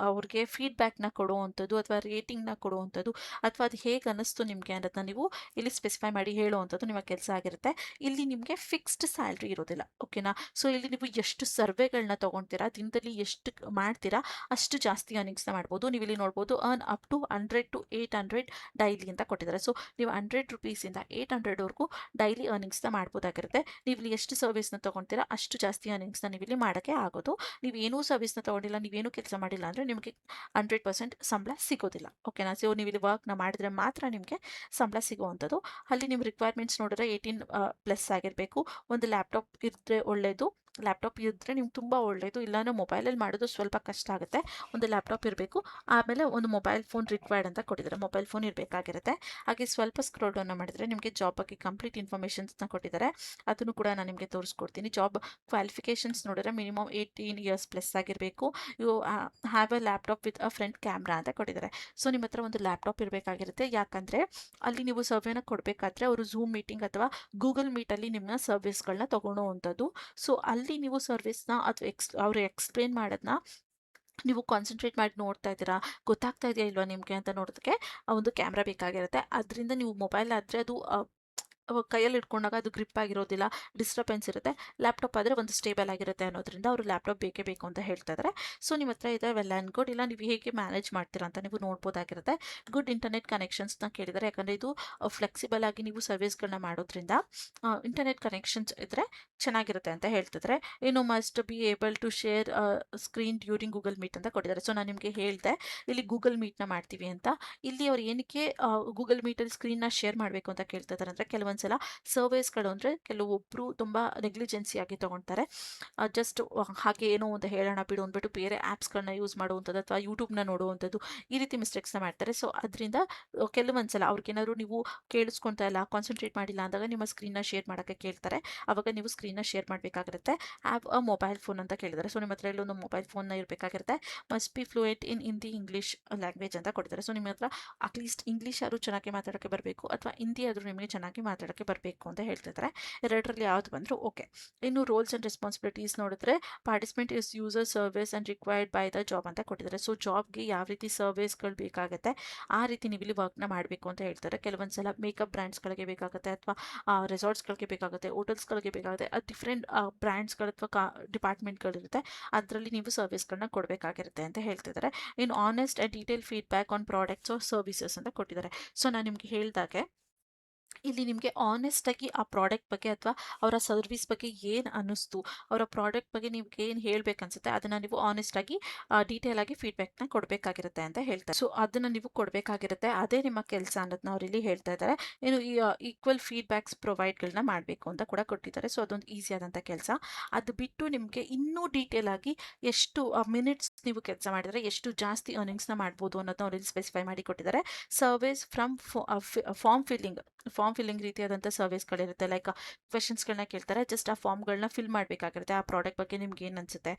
ಅವ್ರಿಗೆ ಫೀಡ್ಬ್ಯಾಕ್ನ ಕೊಡುವಂಥದ್ದು ಅಥವಾ ರೇಟಿಂಗ್ನ ಕೊಡುವಂಥದ್ದು ಅಥವಾ ಅದು ಹೇಗೆ ಅನ್ನಿಸ್ತು ನಿಮಗೆ ಅನ್ನೋದನ್ನ ನೀವು ಇಲ್ಲಿ ಸ್ಪೆಸಿಫೈ ಮಾಡಿ ಹೇಳುವಂಥದ್ದು ನಿಮ್ಮ ಕೆಲಸ ಆಗಿರುತ್ತೆ. ಇಲ್ಲಿ ನಿಮಗೆ ಫಿಕ್ಸ್ಡ್ ಸ್ಯಾಲ್ರಿ ಇರೋದಿಲ್ಲ, ಓಕೆನಾ. ಸೊ ಇಲ್ಲಿ ನೀವು ಎಷ್ಟು ಸರ್ವೆಗಳನ್ನ ತೊಗೊಳ್ತೀರಾ, ದಿನದಲ್ಲಿ ಎಷ್ಟು ಮಾಡ್ತೀರಾ ಅಷ್ಟು ಜಾಸ್ತಿ ಅರ್ನಿಂಗ್ಸ್ನ ಮಾಡ್ಬೋದು. ನೀವು ಇಲ್ಲಿ ನೋಡ್ಬೋದು earn up to 100 to 800 daily ಅಂತ ಕೊಟ್ಟಿದ್ದಾರೆ. ಸೊ ನೀವು 100 ರೂಪೀಸಿಂದ 800ವರೆಗೂ ಡೈಲಿ ಅರ್ನಿಂಗ್ಸ್ನ ಮಾಡ್ಬೋದಾಗಿರುತ್ತೆ. ನೀವು ಇಲ್ಲಿ ಎಷ್ಟು ಸರ್ವಿಸ್ನ ತೊಗೊಳ್ತೀರಾ ಅಷ್ಟು ಜಾಸ್ತಿ ಅರ್ನಿಂಗ್ಸ್ನ ನೀವು ಇಲ್ಲಿ ಮಾಡೋಕ್ಕೆ ಆಗೋದು. ನೀವು ಏನೂ ಸರ್ವಿಸ್ನ ತೊಗೊಂಡಿಲ್ಲ, ನೀವೇನು ಕೆಲಸ ಮಾಡಿಲ್ಲ ಅಂದರೆ ನಿಮಗೆ 100% ಸಂಬಳ ಸಿಗೋದಿಲ್ಲ, ಓಕೆನಾ. ಸೊ ನೀವು ಇಲ್ಲಿ ವರ್ಕ್ನ ಮಾಡಿದ್ರೆ ಮಾತ್ರ ನಿಮಗೆ ಸಂಬಳ ಸಿಗುವಂಥದ್ದು. ಅಲ್ಲಿ ನಿಮ್ಮ ರಿಕ್ವೈರ್ಮೆಂಟ್ಸ್ ನೋಡಿದ್ರೆ 18+ ಆಗಿರಬೇಕು. ಒಂದು ಲ್ಯಾಪ್ಟಾಪ್ ಇದ್ದರೆ ಒಳ್ಳೆಯದು. ಲ್ಯಾಪ್ಟಾಪ್ ಇದ್ದರೆ ನಿಮ್ಗೆ ತುಂಬ ಒಳ್ಳೆಯದು. ಇಲ್ಲಾಂದರೆ ಮೊಬೈಲಲ್ಲಿ ಮಾಡೋದು ಸ್ವಲ್ಪ ಕಷ್ಟ ಆಗುತ್ತೆ. ಒಂದು ಲ್ಯಾಪ್ಟಾಪ್ ಇರಬೇಕು. ಆಮೇಲೆ ಒಂದು ಮೊಬೈಲ್ ಫೋನ್ ರಿಕ್ವೈರ್ಡ್ ಅಂತ ಕೊಟ್ಟಿದ್ದಾರೆ, ಮೊಬೈಲ್ ಫೋನ್ ಇರಬೇಕಾಗಿರುತ್ತೆ. ಹಾಗೆ ಸ್ವಲ್ಪ ಸ್ಕ್ರೋಲ್ ಡೌನ್ ಮಾಡಿದರೆ ನಿಮಗೆ ಜಾಬ್ ಬಗ್ಗೆ ಕಂಪ್ಲೀಟ್ ಇನ್ಫಾರ್ಮೇಷನ್ಸ್ನ ಕೊಟ್ಟಿದ್ದಾರೆ. ಅದನ್ನು ಕೂಡ ನಾನು ನಿಮಗೆ ತೋರಿಸ್ಕೊಡ್ತೀನಿ. ಜಾಬ್ ಕ್ವಾಲಿಫಿಕೇಷನ್ಸ್ ನೋಡಿದ್ರೆ ಮಿನಿಮಮ್ 18 years+ ಆಗಿರಬೇಕು. You have a laptop with a front camera ಅಂತ ಕೊಟ್ಟಿದ್ದಾರೆ. ಸೊ ನಿಮ್ಮ ಹತ್ರ ಒಂದು ಲ್ಯಾಪ್ಟಾಪ್ ಇರಬೇಕಾಗಿರುತ್ತೆ. ಯಾಕಂದರೆ ಅಲ್ಲಿ ನೀವು ಸರ್ವೇನ ಕೊಡಬೇಕಾದ್ರೆ ಅವರು ಝೂಮ್ ಮೀಟಿಂಗ್ ಅಥವಾ ಗೂಗಲ್ ಮೀಟಲ್ಲಿ ನಿಮ್ಮ ಸರ್ವಿಸ್ಗಳನ್ನ ತೊಗೊಳ್ಳೋವಂಥದ್ದು. ಸೊ ಅಲ್ಲಿ ನೀವು ಸರ್ವಿಸ್ನ ಅಥವಾ ಅವರು ಎಕ್ಸ್ಪ್ಲೇನ್ ಮಾಡೋದನ್ನ ನೀವು ಕಾನ್ಸಂಟ್ರೇಟ್ ಮಾಡಿ ನೋಡ್ತಾ ಇದ್ದೀರಾ, ಗೊತ್ತಾಗ್ತಾ ಇದೆಯಾ ಇಲ್ವಾ ನಿಮಗೆ ಅಂತ ನೋಡೋದಕ್ಕೆ ಒಂದು ಕ್ಯಾಮ್ರಾ ಬೇಕಾಗಿರುತ್ತೆ. ಅದರಿಂದ ನೀವು ಮೊಬೈಲ್ ಆದರೆ ಅದು ಕೈಯಲ್ಲಿ ಇಟ್ಕೊಂಡಾಗ ಅದು ಗ್ರಿಪ್ ಆಗಿರೋದಿಲ್ಲ, ಡಿಸ್ಟರ್ಬೆನ್ಸ್ ಇರುತ್ತೆ. ಲ್ಯಾಪ್ಟಾಪ್ ಆದರೆ ಒಂದು ಸ್ಟೇಬಲ್ ಆಗಿರುತ್ತೆ ಅನ್ನೋದ್ರಿಂದ ಅವರು ಲ್ಯಾಪ್ಟಾಪ್ ಬೇಕೇ ಬೇಕು ಅಂತ ಹೇಳ್ತಾ ಇದ್ದಾರೆ. ಸೊ ನಿಮ್ಮ ಹತ್ರ ಇದೆ ವೆಲ್ ಆ್ಯಂಡ್ ಗುಡ್. ಇಲ್ಲ ನೀವು ಹೇಗೆ ಮ್ಯಾನೇಜ್ ಮಾಡ್ತೀರಾ ಅಂತ ನೀವು ನೋಡ್ಬೋದಾಗಿರುತ್ತೆ. ಗುಡ್ ಇಂಟರ್ನೆಟ್ ಕನೆಕ್ಷನ್ಸ್ನ ಕೇಳಿದ್ದಾರೆ, ಯಾಕಂದರೆ ಇದು ಫ್ಲೆಕ್ಸಿಬಲ್ ಆಗಿ ನೀವು ಸರ್ವಿಸ್ಗಳನ್ನ ಮಾಡೋದ್ರಿಂದ ಇಂಟರ್ನೆಟ್ ಕನೆಕ್ಷನ್ಸ್ ಇದ್ದರೆ ಚೆನ್ನಾಗಿರುತ್ತೆ ಅಂತ ಹೇಳ್ತಿದ್ದಾರೆ. ಇನ್ನು must be able to share screen during Google Meet ಅಂತ ಕೊಟ್ಟಿದ್ದಾರೆ. ಸೊ ನಾನು ನಿಮಗೆ ಹೇಳಿದೆ ಇಲ್ಲಿ ಗೂಗಲ್ ಮೀಟ್ನ ಮಾಡ್ತೀವಿ ಅಂತ. ಇಲ್ಲಿ ಅವ್ರು ಏನಕ್ಕೆ ಗೂಗಲ್ ಮೀಟಲ್ಲಿ ಸ್ಕ್ರೀನ್ನ ಶೇರ್ ಮಾಡಬೇಕು ಅಂತ ಕೇಳ್ತಾ ಇದ್ದಾರೆ ಅಂದರೆ ಕೆಲವೊಂದ್ಸಲ ಸರ್ವೇಸ್ಗಳು ಅಂದರೆ ಕೆಲವೊಬ್ಬರು ತುಂಬ ನೆಗ್ಲಿಜೆನ್ಸಿಯಾಗಿ ತೊಗೊಳ್ತಾರೆ. ಜಸ್ಟ್ ಹಾಗೆ ಏನೋ ಒಂದು ಹೇಳೋಣ ಬಿಡು ಅಂದ್ಬಿಟ್ಟು ಬೇರೆ ಆ್ಯಪ್ಸ್ಗಳನ್ನ ಯೂಸ್ ಮಾಡುವಂಥದ್ದು ಅಥವಾ ಯೂಟ್ಯೂಬ್ನ ನೋಡುವಂಥದ್ದು, ಈ ರೀತಿ ಮಿಸ್ಟೇಕ್ಸ್ನ ಮಾಡ್ತಾರೆ. ಸೊ ಅದರಿಂದ ಕೆಲವೊಂದ್ಸಲ ಅವ್ರಿಗೇನಾದ್ರು ನೀವು ಕೇಳಿಸ್ಕೊಳ್ತಾ ಇಲ್ಲ, ಕಾನ್ಸಂಟ್ರೇಟ್ ಮಾಡಿಲ್ಲ ಅಂದಾಗ ನಿಮ್ಮ ಸ್ಕ್ರೀನ್ನ ಶೇರ್ ಮಾಡೋಕ್ಕೆ ಕೇಳ್ತಾರೆ. ಆವಾಗ ನೀವು ಸ್ಕ್ರೀನ್ನ ಶೇರ್ ಮಾಡಬೇಕಾಗಿರುತ್ತೆ. ಹ್ಯಾವ್ ಅ ಮೊಬೈಲ್ ಫೋನ್ ಅಂತ ಕೇಳಿದ್ದಾರೆ. ಸೊ ನಿಮ್ಮ ಹತ್ರ ಇಲ್ಲೊಂದು ಮೊಬೈಲ್ ಫೋನ್ನ ಇರಬೇಕಾಗಿರುತ್ತೆ. Must be fluent in Hindi English language ಅಂತ ಕೊಡ್ತಾರೆ. ಸೊ ನಿಮ್ಮ ಹತ್ರ ಅಟ್ಲೀಸ್ಟ್ ಇಂಗ್ಲೀಷ್ ಆದರೂ ಚೆನ್ನಾಗಿ ಮಾತಾಡೋಕ್ಕೆ ಬರಬೇಕು ಅಥವಾ ಹಿಂದಿ ಆದರೂ ನಿಮಗೆ ಚೆನ್ನಾಗಿ ಮಾತಾಡೋಕ್ಕೆ ಬರಬೇಕು ಅಂತ ಹೇಳ್ತಿದ್ದಾರೆ. ಎರಡರಲ್ಲಿ ಯಾವುದು ಬಂದರೂ ಓಕೆ. ಇನ್ನು ರೋಲ್ಸ್ ಆ್ಯಂಡ್ ರೆಸ್ಪಾನ್ಸಿಬಿಲಿಟೀಸ್ ನೋಡಿದ್ರೆ participant is user service and required by the job ಅಂತ ಕೊಟ್ಟಿದ್ದಾರೆ. ಸೊ ಜಾಬ್ಗೆ ಯಾವ ರೀತಿ ಸರ್ವಿಸ್ಗಳು ಬೇಕಾಗುತ್ತೆ ಆ ರೀತಿ ನೀವು ಇಲ್ಲಿ ವರ್ಕ್ನ ಮಾಡಬೇಕು ಅಂತ ಹೇಳ್ತಾರೆ. ಕೆಲವೊಂದ್ಸಲ ಮೇಕಪ್ ಬ್ರ್ಯಾಂಡ್ಸ್ಗಳಿಗೆ ಬೇಕಾಗುತ್ತೆ ಅಥವಾ ರೆಸಾರ್ಟ್ಸ್ಗಳಿಗೆ ಬೇಕಾಗುತ್ತೆ, ಹೋಟೆಲ್ಸ್ಗಳಿಗೆ ಬೇಕಾಗುತ್ತೆ, ಡಿಫ್ರೆಂಟ್ ಬ್ರ್ಯಾಂಡ್ಸ್ಗಳು ಅಥವಾ ಡಿಪಾರ್ಟ್ಮೆಂಟ್ಗಳಿರುತ್ತೆ, ಅದರಲ್ಲಿ ನೀವು ಸರ್ವಿಸ್ಗಳನ್ನ ಕೊಡಬೇಕಾಗಿರುತ್ತೆ ಅಂತ ಹೇಳ್ತಿದ್ದಾರೆ. ಇನ್ನು honest and detail feedback on products are services ಅಂತ ಕೊಟ್ಟಿದ್ದಾರೆ. ಸೊ ನಾನು ನಿಮಗೆ ಹೇಳಿದಾಗೆ ಇಲ್ಲಿ ನಿಮಗೆ ಆನೆಸ್ಟಾಗಿ ಆ ಪ್ರಾಡಕ್ಟ್ ಬಗ್ಗೆ ಅಥವಾ ಅವರ ಸರ್ವಿಸ್ ಬಗ್ಗೆ ಏನು ಅನ್ನಿಸ್ತು, ಅವರ ಪ್ರಾಡಕ್ಟ್ ಬಗ್ಗೆ ನಿಮ್ಗೆ ಏನು ಹೇಳಬೇಕನ್ಸುತ್ತೆ ಅದನ್ನು ನೀವು ಆನೆಸ್ಟಾಗಿ ಡೀಟೇಲ್ ಆಗಿ ಫೀಡ್ಬ್ಯಾಕ್ನ ಕೊಡಬೇಕಾಗಿರುತ್ತೆ ಅಂತ ಹೇಳ್ತಾರೆ. ಸೊ ಅದನ್ನು ನೀವು ಕೊಡಬೇಕಾಗಿರುತ್ತೆ, ಅದೇ ನಿಮ್ಮ ಕೆಲಸ ಅನ್ನೋದನ್ನ ಅವ್ರು ಇಲ್ಲಿ ಹೇಳ್ತಾ ಇದ್ದಾರೆ. ಇನ್ನು ಈ ಈಕ್ವಲ್ ಫೀಡ್ಬ್ಯಾಕ್ಸ್ ಪ್ರೊವೈಡ್ಗಳನ್ನ ಮಾಡಬೇಕು ಅಂತ ಕೂಡ ಕೊಟ್ಟಿದ್ದಾರೆ. ಸೊ ಅದೊಂದು ಈಸಿ ಆದಂಥ ಕೆಲಸ. ಅದು ಬಿಟ್ಟು ನಿಮಗೆ ಇನ್ನೂ ಡೀಟೇಲ್ ಆಗಿ ಎಷ್ಟು ಮಿನಿಟ್ಸ್ ನೀವು ಕೆಲಸ ಮಾಡಿದರೆ ಎಷ್ಟು ಜಾಸ್ತಿ ಅರ್ನಿಂಗ್ಸ್ನ ಮಾಡ್ಬೋದು ಅನ್ನೋದನ್ನ ಅವ್ರು ಇಲ್ಲಿ ಸ್ಪೆಸಿಫೈ ಮಾಡಿ ಕೊಟ್ಟಿದ್ದಾರೆ. ಸರ್ವಿಸ್ ಫ್ರಮ್ ಫಾರ್ಮ್ ಫಿಲ್ಲಿಂಗ್ ರೀತಿಯಾದಂಥ ಸರ್ವಿಸ್ಗಳಿರುತ್ತೆ. ಲೈಕ್ ಕ್ವೆಶನ್ಸ್ಗಳನ್ನ ಕೇಳ್ತಾರೆ, ಜಸ್ಟ್ ಆ ಫಾರ್ಮ್ಗಳನ್ನ ಫಿಲ್ ಮಾಡಬೇಕಾಗಿರುತ್ತೆ. ಆ ಪ್ರಾಡಕ್ಟ್ ಬಗ್ಗೆ ನಿಮ್ಗೆ ಏನು ಅನಿಸುತ್ತೆ,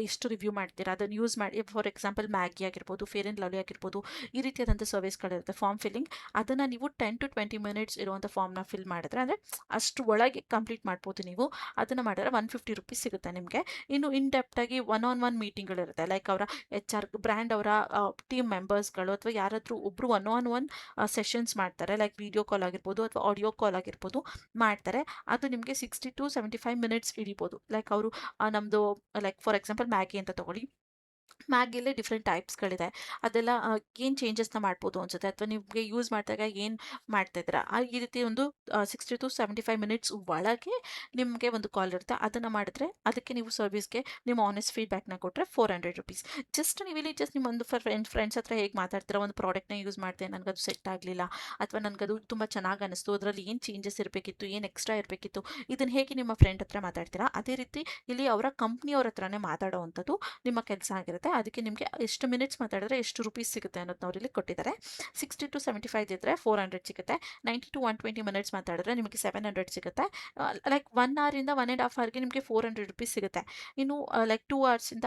ಎಷ್ಟು ರಿವ್ಯೂ ಮಾಡ್ತೀರಾ, ಅದನ್ನು ಯೂಸ್ ಮಾಡಿ. ಫಾರ್ ಎಕ್ಸಾಂಪಲ್ ಮ್ಯಾಗಿ ಆಗಿರ್ಬೋದು, ಫೇರ್ ಆ್ಯಂಡ್ ಲವ್ಲಿ ಆಗಿರ್ಬೋದು, ಈ ರೀತಿಯಾದಂಥ ಸರ್ವಿಸ್ಗಳಿರುತ್ತೆ ಫಾರ್ಮ್ ಫಿಲ್ಲಿಂಗ್. ಅದನ್ನು ನೀವು 10 to 20 minutes ಇರುವಂಥ ಫಾರ್ಮ್ನ ಫಿಲ್ ಮಾಡಿದ್ರೆ, ಅಂದರೆ ಅಷ್ಟು ಒಳಗೆ ಕಂಪ್ಲೀಟ್ ಮಾಡ್ಬೋದು ನೀವು. ಅದನ್ನು ಮಾಡಿದ್ರೆ 150 ರೂಪೀಸ್ ಸಿಗುತ್ತೆ ನಿಮಗೆ. ಇನ್ನು ಇನ್ ಡೆಪ್ಟಾಗಿ ಒನ್ ಮೀಟಿಂಗ್ಗಳಿರುತ್ತೆ. ಲೈಕ್ ಅವರ HR ಬ್ರ್ಯಾಂಡ್ ಅವರ ಟೀಮ್ ಮೆಂಬರ್ಸ್ಗಳು ಅಥವಾ ಯಾರಾದರೂ ಒಬ್ಬರು ಒನ್ ಸೆಷನ್ಸ್ ಮಾಡ್ತಾರೆ. ಲೈಕ್ ವಿಡಿಯೋ ಕಾಲ್ ಆಗಿರ್ಬೋದು ಅಥವಾ ಆಡಿಯೋ ಕಾಲ್ ಆಗಿರ್ಬೋದು ಮಾಡ್ತಾರೆ. ಅದು ನಿಮಗೆ 60 to 75 minutes ಹಿಡಿಬೋದು. ಲೈಕ್ ಅವರು ನಮ್ಮದು ಲೈಕ್ ಫಾರ್ ಎಕ್ಸಾಂಪಲ್ ಮ್ಯಾಗಿ ಅಂತ ತೊಗೊಳ್ಳಿ, ಮ್ಯಾಗಿಲೇ ಡಿಫ್ರೆಂಟ್ ಟೈಪ್ಸ್ಗಳಿದೆ. ಅದೆಲ್ಲ ಏನು ಚೇಂಜಸ್ನ ಮಾಡ್ಬೋದು ಅನಿಸುತ್ತೆ ಅಥವಾ ನಿಮಗೆ ಯೂಸ್ ಮಾಡಿದಾಗ ಏನು ಮಾಡ್ತಾಯಿದ್ದೀರಾ ಈ ರೀತಿ ಒಂದು 60 to 75 minutes ಒಳಗೆ ನಿಮಗೆ ಒಂದು ಕಾಲ್ ಇರುತ್ತೆ. ಅದನ್ನು ಮಾಡಿದ್ರೆ ಅದಕ್ಕೆ ನೀವು ಸರ್ವಿಸ್ಗೆ ನಿಮ್ಮ ಆನೆಸ್ಟ್ ಫೀಡ್ಬ್ಯಾಕ್ನ ಕೊಟ್ಟರೆ 400 ರೂಪೀಸ್. ಜಸ್ಟ್ ನೀವು ಇಲ್ಲಿ ಜಸ್ಟ್ ನಿಮ್ಮೊಂದು ಫ್ರೆಂಡ್ಸ್ ಹತ್ರ ಹೇಗೆ ಮಾತಾಡ್ತೀರಾ, ಒಂದು ಪ್ರಾಡಕ್ಟ್ನ ಯೂಸ್ ಮಾಡಿದೆ, ನನಗದು ಸೆಟ್ ಆಗಲಿಲ್ಲ ಅಥವಾ ನನಗದು ತುಂಬ ಚೆನ್ನಾಗಿ ಅನ್ನಿಸ್ತು, ಅದರಲ್ಲಿ ಏನು ಚೇಂಜಸ್ ಇರಬೇಕಿತ್ತು, ಏನು ಎಕ್ಸ್ಟ್ರಾ ಇರಬೇಕಿತ್ತು, ಇದನ್ನು ಹೇಗೆ ನಿಮ್ಮ ಫ್ರೆಂಡ್ ಹತ್ರ ಮಾತಾಡ್ತೀರಾ ಅದೇ ರೀತಿ ಇಲ್ಲಿ ಅವರ ಕಂಪ್ನಿಯವ್ರ ಹತ್ರನೇ ಮಾತಾಡೋವಂಥದ್ದು ನಿಮ್ಮ ಕೆಲಸ ಆಗಿರುತ್ತೆ. ಅದಕ್ಕೆ ನಿಮಗೆ ಎಷ್ಟು ಮಿನಿಟ್ಸ್ ಮಾತಾಡಿದ್ರೆ ಎಷ್ಟು ರೂಪೀಸ್ ಸಿಗುತ್ತೆ ಅನ್ನೋದನ್ನ ಅವ್ರು ಇಲ್ಲಿ ಕೊಟ್ಟಿದ್ದಾರೆ. 60 to 75 ಇದ್ದರೆ 400 ಸಿಗುತ್ತೆ. 90 to 120 minutes ಮಾತಾಡಿದ್ರೆ ನಿಮಗೆ 700 ಸಿಗುತ್ತೆ. ಲೈಕ್ 1 hour ಇಂದ 1.5 hourಗೆ ನಿಮಗೆ 400 ರೂಪೀಸ್ ಸಿಗುತ್ತೆ. ಇನ್ನು ಲೈಕ್ 2 hours ಇಂದ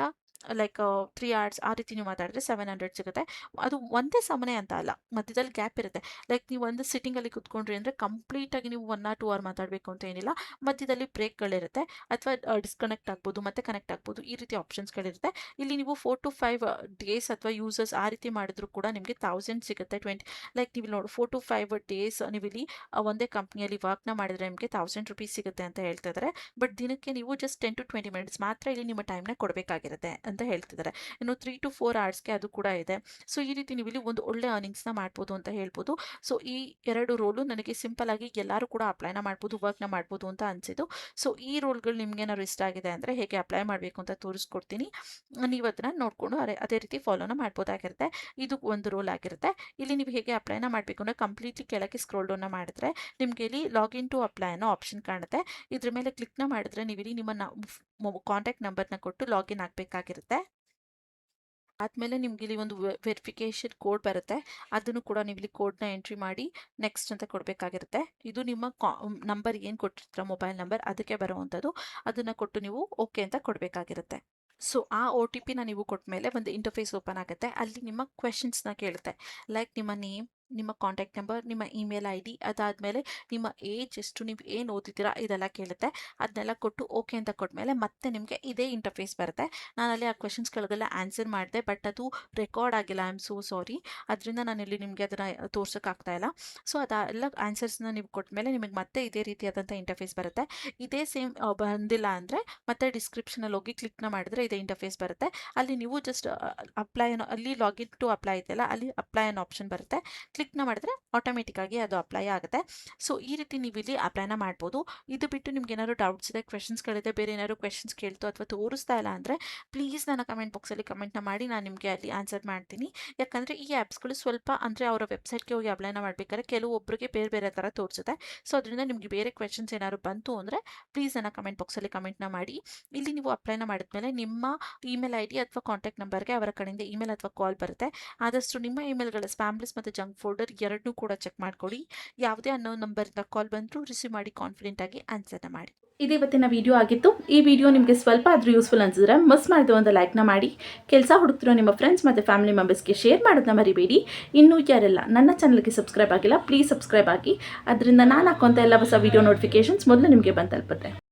ಲೈಕ್ 3 hours ಆ ರೀತಿ ನೀವು ಮಾತಾಡಿದ್ರೆ 700 ಸಿಗುತ್ತೆ. ಅದು ಒಂದೇ ಸಮನೆ ಅಂತ ಅಲ್ಲ, ಮಧ್ಯದಲ್ಲಿ ಗ್ಯಾಪ್ ಇರುತ್ತೆ. ಲೈಕ್ ನೀವು ಒಂದು ಸಿಟ್ಟಿಂಗಲ್ಲಿ ಕುತ್ಕೊಂಡ್ರಿ ಅಂದರೆ ಕಂಪ್ಲೀಟಾಗಿ ನೀವು 1 or 2 hour ಮಾತಾಡಬೇಕು ಅಂತ ಏನಿಲ್ಲ. ಮಧ್ಯದಲ್ಲಿ ಬ್ರೇಕ್ಗಳಿರುತ್ತೆ ಅಥವಾ ಡಿಸ್ಕನೆಕ್ಟ್ ಆಗ್ಬೋದು ಮತ್ತೆ ಕನೆಕ್ಟ್ ಆಗ್ಬೋದು, ಈ ರೀತಿ ಆಪ್ಷನ್ಸ್ಗಳಿರುತ್ತೆ. ಇಲ್ಲಿ ನೀವು 4 to 5 ಡೇಸ್ ಅಥವಾ ಯೂಸರ್ಸ್ ಆ ರೀತಿ ಮಾಡಿದ್ರು ಕೂಡ ನಿಮಗೆ 1000 ಸಿಗುತ್ತೆ. ಲೈಕ್ ನೀವು ನೋಡಿ 4 to 5 ಡೇಸ್ ನೀವು ಇಲ್ಲಿ ಒಂದೇ ಕಂಪ್ನಿಯಲ್ಲಿ ವರ್ಕ್ನ ಮಾಡಿದ್ರೆ ನಿಮಗೆ 1000 ರುಪೀಸ್ ಸಿಗುತ್ತೆ ಅಂತ ಹೇಳ್ತಾ ಇದ್ದಾರೆ. ಬಟ್ ದಿನಕ್ಕೆ ನೀವು ಜಸ್ಟ್ 10 to 20 ಮಿನಿಟ್ಸ್ ಮಾತ್ರ ಇಲ್ಲಿ ನಿಮ್ಮ ಟೈಮ್ನ ಕೊಡಬೇಕಾಗಿರುತ್ತೆ ಅಂತ ಹೇಳ್ತಿದ್ದಾರೆ. ಇನ್ನು 3 to 4 hours ಅದು ಕೂಡ ಇದೆ. ಸೊ ಈ ರೀತಿ ನೀವು ಇಲ್ಲಿ ಒಂದು ಒಳ್ಳೆ ಅರ್ನಿಂಗ್ಸ್ನ ಮಾಡ್ಬೋದು ಅಂತ ಹೇಳ್ಬೋದು. ಸೊ ಈ 2 ರೋಲು ನನಗೆ ಸಿಂಪಲ್ ಆಗಿ ಎಲ್ಲರೂ ಕೂಡ ಅಪ್ಲೈನ ಮಾಡ್ಬೋದು, ವರ್ಕ್ನ ಮಾಡ್ಬೋದು ಅಂತ ಅನಿಸಿದ್ದು. ಸೊ ಈ ರೋಲ್ಗಳು ನಿಮ್ಗೆ ಏನಾದ್ರು ಇಷ್ಟ ಆಗಿದೆ ಅಂದರೆ ಹೇಗೆ ಅಪ್ಲೈ ಮಾಡಬೇಕು ಅಂತ ತೋರಿಸ್ಕೊಡ್ತೀನಿ. ನೀವು ಅದನ್ನ ನೋಡಿಕೊಂಡು ಅದೇ ರೀತಿ ಫಾಲೋನ ಮಾಡ್ಬೋದಾಗಿರುತ್ತೆ. ಇದು ಒಂದು ರೋಲ್ ಆಗಿರುತ್ತೆ. ಇಲ್ಲಿ ನೀವು ಹೇಗೆ ಅಪ್ಲೈನ ಮಾಡಬೇಕು ಅಂದರೆ ಕಂಪ್ಲೀಟ್ಲಿ ಕೆಳಗೆ ಸ್ಕ್ರೋಲ್ ಡೌನ್ನ ಮಾಡಿದ್ರೆ ನಿಮಗೆ ಇಲ್ಲಿ ಲಾಗಿನ್ ಟು ಅಪ್ಲೈ ಅನ್ನೋ ಆಪ್ಷನ್ ಕಾಣುತ್ತೆ. ಇದ್ರ ಮೇಲೆ ಕ್ಲಿಕ್ನ ಮಾಡಿದ್ರೆ ನೀವು ಇಲ್ಲಿ ನಿಮ್ಮ ಕಾಂಟ್ಯಾಕ್ಟ್ ನಂಬರ್ನ ಕೊಟ್ಟು ಲಾಗಿನ್ ಆಗಬೇಕಾಗಿರುತ್ತೆ. ಆದಮೇಲೆ ನಿಮ್ಗೆ ಇಲ್ಲಿ ಒಂದು ವೆರಿಫಿಕೇಷನ್ ಕೋಡ್ ಬರುತ್ತೆ, ಅದನ್ನು ಕೂಡ ನೀವು ಇಲ್ಲಿ ಕೋಡ್ನ ಎಂಟ್ರಿ ಮಾಡಿ ನೆಕ್ಸ್ಟ್ ಅಂತ ಕೊಡಬೇಕಾಗಿರುತ್ತೆ. ಇದು ನಿಮ್ಮ ನಂಬರ್ ಏನು ಕೊಟ್ಟಿರ್ತೀರ ಮೊಬೈಲ್ ನಂಬರ್ ಅದಕ್ಕೆ ಬರುವಂಥದ್ದು, ಅದನ್ನು ಕೊಟ್ಟು ನೀವು ಓಕೆ ಅಂತ ಕೊಡಬೇಕಾಗಿರುತ್ತೆ. ಸೊ ಆ OTPನ ನೀವು ಕೊಟ್ಟ ಮೇಲೆ ಒಂದು ಇಂಟರ್ಫೇಸ್ ಓಪನ್ ಆಗುತ್ತೆ. ಅಲ್ಲಿ ನಿಮ್ಮ ಕ್ವೆಶನ್ಸ್ನ ಕೇಳುತ್ತೆ. ಲೈಕ್ ನಿಮ್ಮ ನೇಮ್, ನಿಮ್ಮ ಕಾಂಟ್ಯಾಕ್ಟ್ ನಂಬರ್, ನಿಮ್ಮ ಇಮೇಲ್ ID, ಅದಾದಮೇಲೆ ನಿಮ್ಮ ಏಜ್ ಎಷ್ಟು, ನೀವು ಏನು ಓದಿದ್ದೀರಾ ಇದೆಲ್ಲ ಕೇಳುತ್ತೆ. ಅದನ್ನೆಲ್ಲ ಕೊಟ್ಟು ಓಕೆ ಅಂತ ಕೊಟ್ಟಮೇಲೆ ಮತ್ತೆ ನಿಮಗೆ ಇದೇ ಇಂಟರ್ಫೇಸ್ ಬರುತ್ತೆ. ನಾನಲ್ಲಿ ಆ ಕ್ವೆಶನ್ಸ್ಗಳಿಗೆಲ್ಲ ಆನ್ಸರ್ ಮಾಡಿದೆ, ಬಟ್ ಅದು ರೆಕಾರ್ಡ್ ಆಗಿಲ್ಲ. I am so sorry. ಅದರಿಂದ ನಾನಿಲ್ಲಿ ನಿಮಗೆ ಅದನ್ನು ತೋರ್ಸೋಕ್ಕಾಗ್ತಾ ಇಲ್ಲ. ಸೊ ಅದೆಲ್ಲ ಆನ್ಸರ್ಸ್ನ ನೀವು ಕೊಟ್ಟಮೇಲೆ ನಿಮಗೆ ಮತ್ತೆ ಇದೇ ರೀತಿಯಾದಂಥ ಇಂಟರ್ಫೇಸ್ ಬರುತ್ತೆ. ಇದೇ ಸೇಮ್ ಬಂದಿಲ್ಲ ಅಂದರೆ ಮತ್ತೆ ಡಿಸ್ಕ್ರಿಪ್ಷನಲ್ಲಿ ಹೋಗಿ ಕ್ಲಿಕ್ನ ಮಾಡಿದ್ರೆ ಇದೇ ಇಂಟರ್ಫೇಸ್ ಬರುತ್ತೆ. ಅಲ್ಲಿ ನೀವು ಜಸ್ಟ್ ಅಪ್ಲೈ ಅನ್ನೋ, ಅಲ್ಲಿ ಲಾಗಿನ್ ಟು ಅಪ್ಲೈ ಇದೆಯಲ್ಲ ಅಲ್ಲಿ ಅಪ್ಲೈ ಅನ್ನೋ ಆಪ್ಷನ್ ಬರುತ್ತೆ. ಕ್ಲಿಕ್ನ ಮಾಡಿದ್ರೆ ಆಟೋಮೆಟಿಕ್ ಆಗಿ ಅದು ಅಪ್ಲೈ ಆಗುತ್ತೆ. ಸೊ ಈ ರೀತಿ ನೀವು ಇಲ್ಲಿ ಅಪ್ಲೈನ ಮಾಡ್ಬೋದು. ಇದು ಬಿಟ್ಟು ನಿಮ್ಗೆ ಏನಾದ್ರು ಡೌಟ್ಸ್ ಇದೆ, ಕ್ವೆಶನ್ಸ್ಗಳಿದೆ, ಬೇರೆ ಏನಾದ್ರು ಕ್ವೆಶನ್ಸ್ ಕೇಳ್ತು ಅಥವಾ ತೋರಿಸ್ತಾ ಇಲ್ಲ ಅಂದರೆ ಪ್ಲೀಸ್ ನನ್ನ ಕಮೆಂಟ್ ಬಾಕ್ಸಲ್ಲಿ ಕಮೆಂಟ್ನ ಮಾಡಿ, ನಾನು ನಿಮಗೆ ಅಲ್ಲಿ ಆನ್ಸರ್ ಮಾಡ್ತೀನಿ. ಯಾಕಂದರೆ ಈ ಆ್ಯಪ್ಸ್ಗಳು ಸ್ವಲ್ಪ ಅಂದರೆ ಅವರ ವೆಬ್ಸೈಟ್ಗೆ ಹೋಗಿ ಅಪ್ಲೈನ ಮಾಡಬೇಕಾದ್ರೆ ಕೆಲವೊಬ್ಬರಿಗೆ ಬೇರೆ ಬೇರೆ ಥರ ತೋರಿಸುತ್ತೆ. ಸೊ ಅದರಿಂದ ನಿಮಗೆ ಬೇರೆ ಕ್ವೆಶನ್ಸ್ ಏನಾದ್ರು ಬಂತು ಅಂದರೆ ಪ್ಲೀಸ್ ನನ್ನ ಕಮೆಂಟ್ ಬಾಕ್ಸಲ್ಲಿ ಕಮೆಂಟ್ನ ಮಾಡಿ. ಇಲ್ಲಿ ನೀವು ಅಪ್ಲೈನ ಮಾಡಿದ್ಮೇಲೆ ನಿಮ್ಮ ಇಮೇಲ್ ID ಅಥವಾ ಕಾಂಟ್ಯಾಕ್ಟ್ ನಂಬರ್ಗೆ ಅವರ ಕಡೆಯಿಂದ ಇಮೇಲ್ ಅಥವಾ ಕಾಲ್ ಬರುತ್ತೆ. ಆದಷ್ಟು ನಿಮ್ಮ ಇಮೇಲ್ಗಳ ಸ್ಪ್ಯಾಮ್ ಲಿಸ್ಟ್ ಮತ್ತು ಜಂಕ್ ಫೋಲ್ಡರ್ ಎರಡನ್ನೂ ಕೂಡ ಚೆಕ್ ಮಾಡ್ಕೊಳ್ಳಿ. ಯಾವುದೇ ಅನ್ನೋ ನಂಬರಿಂದ ಕಾಲ್ ಬಂದರೂ ರಿಸೀವ್ ಮಾಡಿ ಕಾನ್ಫಿಡೆಂಟ್ ಆಗಿ ಆನ್ಸರ್ನ ಮಾಡಿ. ಇದು ಇವತ್ತಿನ ವಿಡಿಯೋ ಆಗಿತ್ತು. ಈ ವಿಡಿಯೋ ನಿಮಗೆ ಸ್ವಲ್ಪ ಆದರೂ ಯೂಸ್ಫುಲ್ ಅನಿಸಿದ್ರೆ ಮಿಸ್ ಮಾಡಿದೆ ಒಂದು ಲೈಕ್ನ ಮಾಡಿ, ಕೆಲಸ ಹುಡುಕ್ತಿರೋ ನಿಮ್ಮ ಫ್ರೆಂಡ್ಸ್ ಮತ್ತು ಫ್ಯಾಮಿಲಿ ಮೆಂಬರ್ಸ್ಗೆ ಶೇರ್ ಮಾಡೋದನ್ನ ಮರಿಬೇಡಿ. ಇನ್ನೂ ಯಾರೆಲ್ಲ ನನ್ನ ಚಾನಲ್ಗೆ ಸಬ್ಸ್ಕ್ರೈಬ್ ಆಗಿಲ್ಲ ಪ್ಲೀಸ್ ಸಬ್ಸ್ಕ್ರೈಬ್ ಆಗಿ, ಅದರಿಂದ ನಾನು ಹಾಕುವಂಥ ಎಲ್ಲ ಹೊಸ ವಿಡಿಯೋ ನೋಟಿಫಿಕೇಷನ್ಸ್ ಮೊದಲು ನಿಮಗೆ ಬಂದು ತಲುಪುತ್ತೆ.